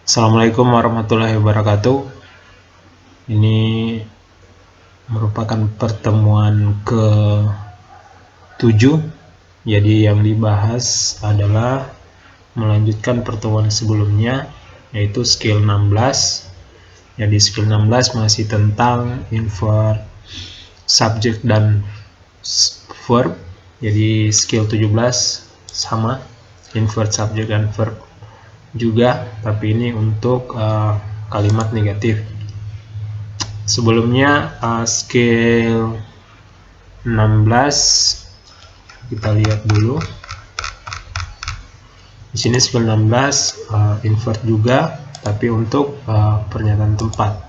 Assalamualaikum warahmatullahi wabarakatuh. Ini merupakan pertemuan ke-7. Jadi yang dibahas adalah melanjutkan pertemuan sebelumnya, yaitu skill 16. Jadi skill 16 masih tentang invert subject dan verb. Jadi skill 17 sama, invert subject dan verb juga, tapi ini untuk kalimat negatif. Sebelumnya skill 16 kita lihat dulu. Di sini skill 16 invert juga, tapi untuk pernyataan tempat.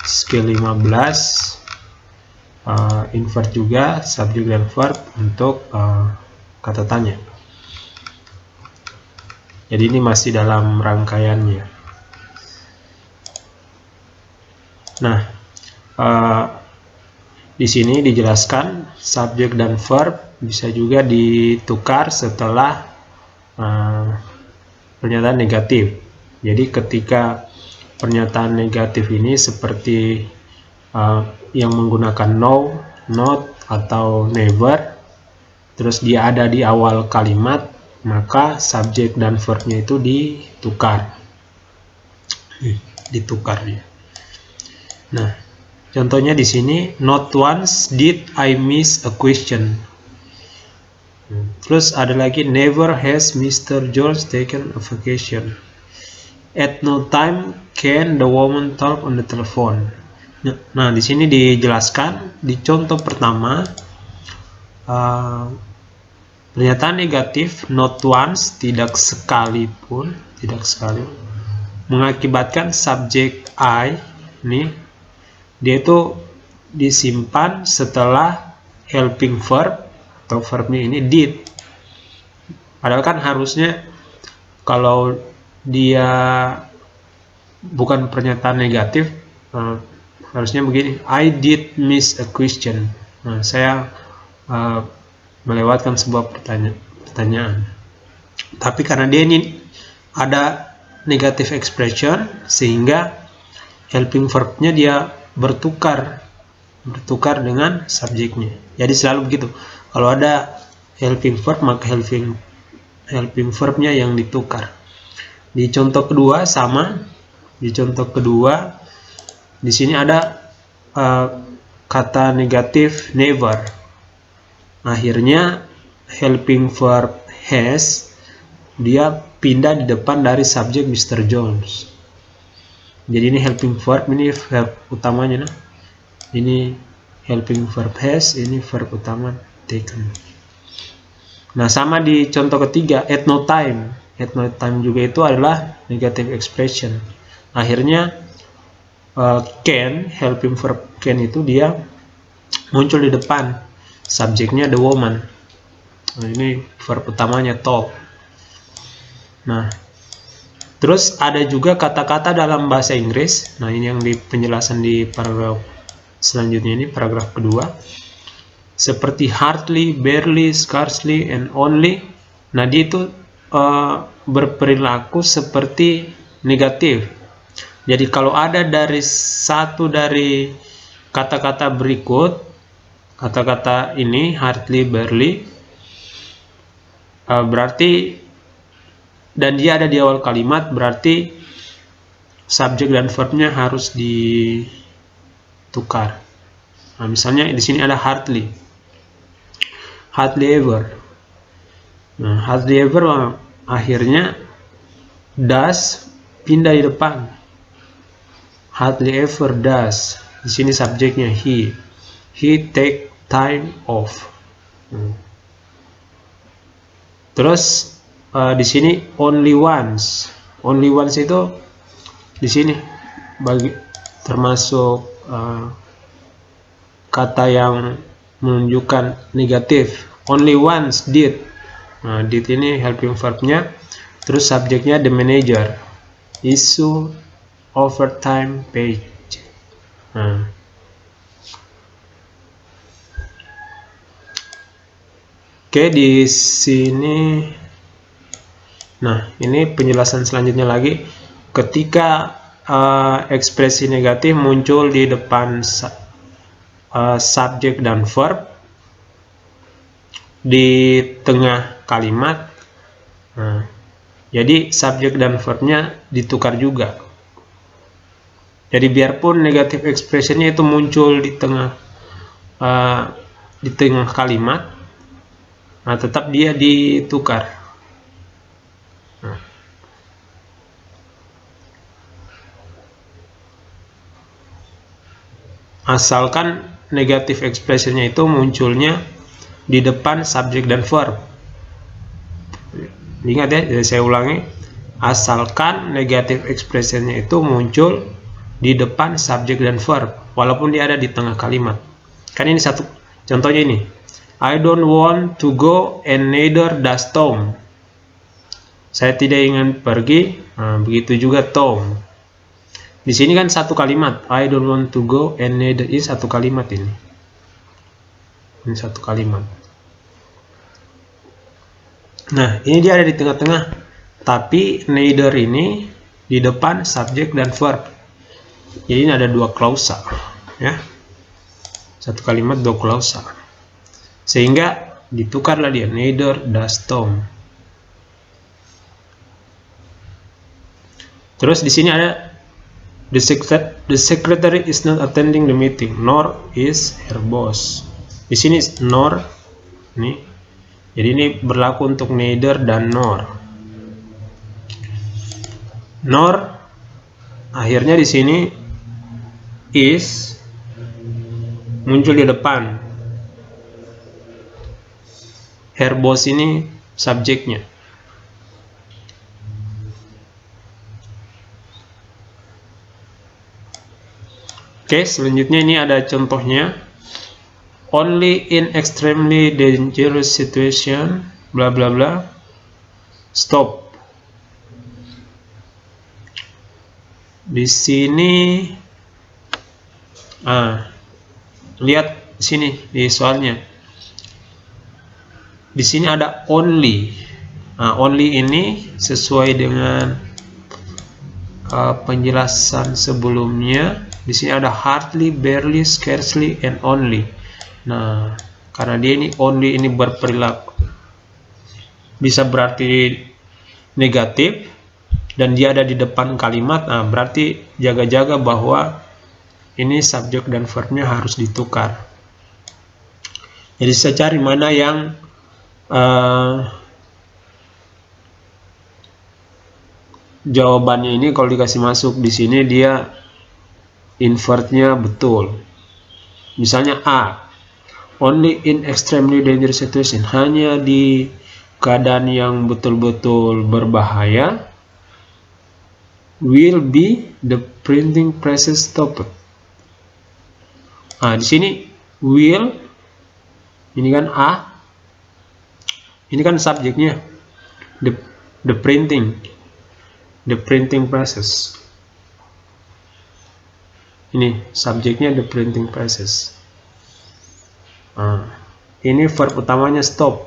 Skill 15 invert juga subject dan verb untuk kata tanya. Jadi ini masih dalam rangkaiannya. Nah, di sini dijelaskan subjek dan verb bisa juga ditukar setelah pernyataan negatif. Jadi ketika pernyataan negatif ini seperti yang menggunakan no, not, atau never, terus dia ada di awal kalimat, maka subjek dan verbnya itu ditukar. Ya. Nah, contohnya di sini, not once did I miss a question. Terus ada lagi, never has Mr. George taken a vacation. At no time can the woman talk on the telephone. Nah, di sini dijelaskan di contoh pertama, pernyataan negatif not once, tidak sekali, mengakibatkan subjek I nih, dia itu disimpan setelah helping verb atau verbnya ini did. Padahal kan harusnya kalau dia bukan pernyataan negatif, harusnya begini, I did miss a question. Nah, saya melewatkan sebuah pertanyaan. Tapi karena dia ini ada negative expression, sehingga helping verbnya dia bertukar dengan subjeknya. Jadi selalu begitu. Kalau ada helping verb, maka helping verbnya yang ditukar. Di contoh kedua sama. Di contoh kedua, di sini ada kata negatif never. Akhirnya helping verb has dia pindah di depan dari subjek Mr. Jones. Jadi ini helping verb, ini verb utamanya. Nah, ini helping verb has, ini verb utama taken. Nah, sama di contoh ketiga, at no time. At no time juga itu adalah negative expression. Akhirnya can, helping verb can itu dia muncul di depan, subjeknya the woman. Nah, ini verb utamanya talk. Nah, terus ada juga kata-kata dalam bahasa Inggris. Nah, ini yang di penjelasan di paragraf selanjutnya, ini paragraf kedua. Seperti hardly, barely, scarcely, and only. Nah, dia itu berperilaku seperti negatif. Jadi kalau ada dari satu dari kata-kata berikut, kata-kata ini hardly, barely, berarti, dan dia ada di awal kalimat, berarti subjek dan verbnya harus ditukar. Nah, misalnya di sini ada hardly ever. Nah, hardly ever akhirnya does pindah di depan. Hardly ever does. Di sini subjeknya he. He take time off. Terus di sini only once. Only once itu di sini termasuk kata yang menunjukkan negatif. Only once did. Nah, did ini helping verbnya. Terus subjeknya the manager. Issue overtime pay. Nah. Oke, di sini. Nah, ini penjelasan selanjutnya lagi. ketika ekspresi negatif muncul di depan subjek dan verb di tengah kalimat. Nah, jadi subjek dan verbnya ditukar juga. Jadi biarpun negative expressionnya itu muncul di tengah kalimat, nah tetap dia ditukar. Nah. Asalkan negative expressionnya itu munculnya di depan subjek dan verb. Ingat ya, saya ulangi, asalkan negative expressionnya itu muncul di depan subjek dan verb, walaupun dia ada di tengah kalimat. Kan ini satu contohnya ini, I don't want to go and neither does Tom. Saya tidak ingin pergi, nah, begitu juga Tom. Di sini kan satu kalimat, I don't want to go and neither, ini satu kalimat ini. Ini satu kalimat. Nah, ini dia ada di tengah-tengah, tapi neither ini di depan subjek dan verb. Jadi ini ada dua klausa, ya. Satu kalimat dua klausa. Sehingga ditukarlah dia, neither does Tom. Terus di sini ada the secretary is not attending the meeting, nor is her boss. Di sini nor, nih. Jadi ini berlaku untuk neither dan nor. Nor akhirnya di sini is muncul di depan. Her boss ini subjeknya. Oke, selanjutnya ini ada contohnya. Only in extremely dangerous situation, bla bla bla. Stop. Di sini, lihat sini di soalnya. Di sini ada only. Only ini sesuai dengan penjelasan sebelumnya. Di sini ada hardly, barely, scarcely, and only. Nah, karena dia ini only ini berperilaku bisa berarti negatif dan dia ada di depan kalimat. Nah, berarti jaga-jaga bahwa ini subjek dan verbnya harus ditukar. Jadi saya cari mana yang jawabannya ini kalau dikasih masuk di sini dia invertnya betul. Misalnya A, only in extremely dangerous situation, hanya di keadaan yang betul-betul berbahaya, will be the printing presses stopped. Di sini will, ini kan A, ini kan subjeknya, the printing presses. Ini subjeknya the printing presses. Ini verb utamanya stop.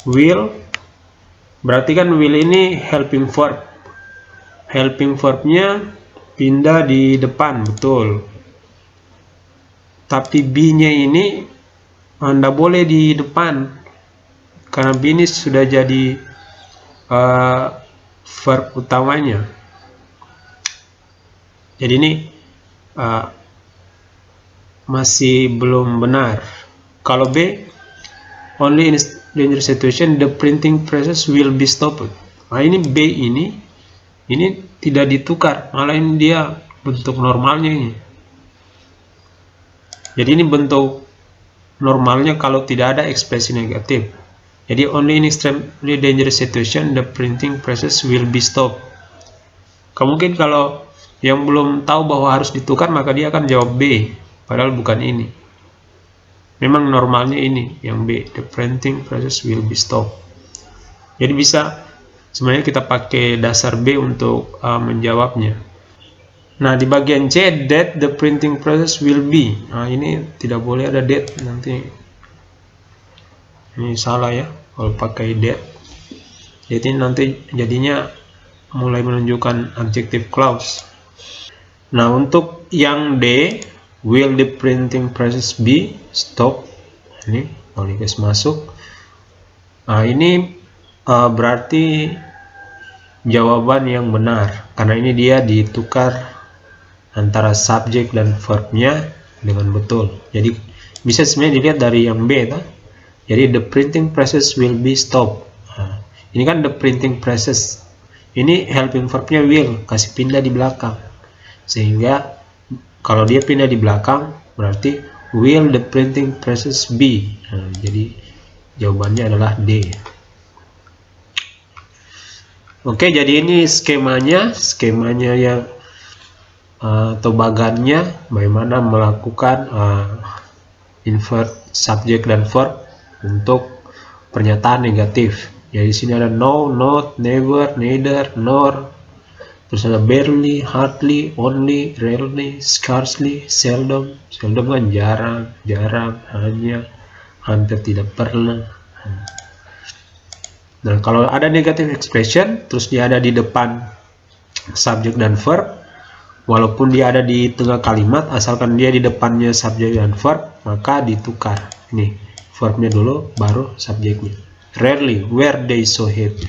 Will berarti kan will ini helping verb. Helping verbnya pindah di depan, betul. Tapi B-nya ini Anda boleh di depan karena B ini sudah jadi verb utamanya. Jadi ini masih belum benar. Kalau B, only in dangerous situation the printing presses will be stopped. Ini B ini tidak ditukar, malah ini dia bentuk normalnya ini. Jadi ini bentuk normalnya kalau tidak ada ekspresi negatif. Jadi only in extremely dangerous situation the printing presses will be stopped. Mungkin kalau yang belum tahu bahwa harus ditukar maka dia akan jawab B, padahal bukan ini. Memang normalnya ini yang B, the printing process will be stopped. Jadi bisa sebenarnya kita pakai dasar B untuk menjawabnya. Nah, di bagian C, that the printing process will be. Nah, ini tidak boleh ada that, nanti ini salah ya kalau pakai that. Jadi nanti jadinya mulai menunjukkan adjective clause. Nah, untuk yang D, will the printing process be stopped? Ini kalau guys masuk. Nah, ini berarti jawaban yang benar, karena ini dia ditukar antara subjek dan verbnya dengan betul. Jadi bisa sebenarnya dilihat dari yang B, tak? Jadi the printing process will be stopped. Nah, ini kan the printing process. Ini helping verbnya will, kasih pindah di belakang. Sehingga kalau dia pindah di belakang, berarti will the printing process be. Nah, jadi jawabannya adalah D. Oke, jadi ini skemanya yang atau bagannya bagaimana melakukan invert subject dan verb untuk pernyataan negatif. Jadi di sini ada no, not, never, neither, nor, terus ada barely, hardly, only, rarely, scarcely, seldom. Seldom kan jarang, hanya, hampir tidak pernah. Nah, kalau ada negative expression terus dia ada di depan subject dan verb, walaupun dia ada di tengah kalimat, asalkan dia di depannya subjek dan verb, maka ditukar. Ini verbnya dulu, baru subjeknya. Rarely, were they so happy?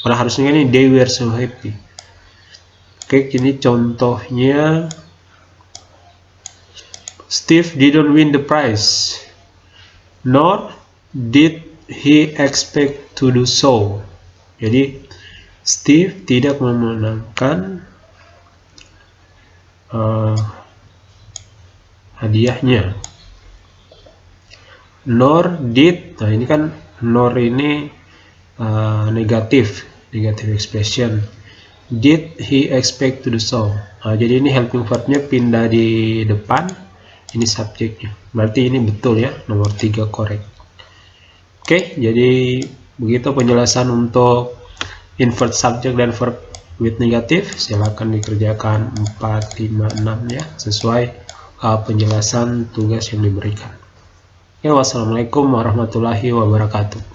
Padahal harusnya ini they were so happy. Oke, ini contohnya. Steve didn't win the prize, nor did he expect to do so. Jadi Steve tidak memenangkan hadiahnya. Nor did, nah ini kan nor ini negative expression. Did he expect to do so? Nah, jadi ini helping verbnya pindah di depan, ini subjeknya. Berarti ini betul ya, nomor 3 correct. Oke, jadi begitu penjelasan untuk invert subject dan verb with negatif. Silakan dikerjakan 4, 5, 6 ya, sesuai penjelasan tugas yang diberikan. Ya, wassalamualaikum warahmatullahi wabarakatuh.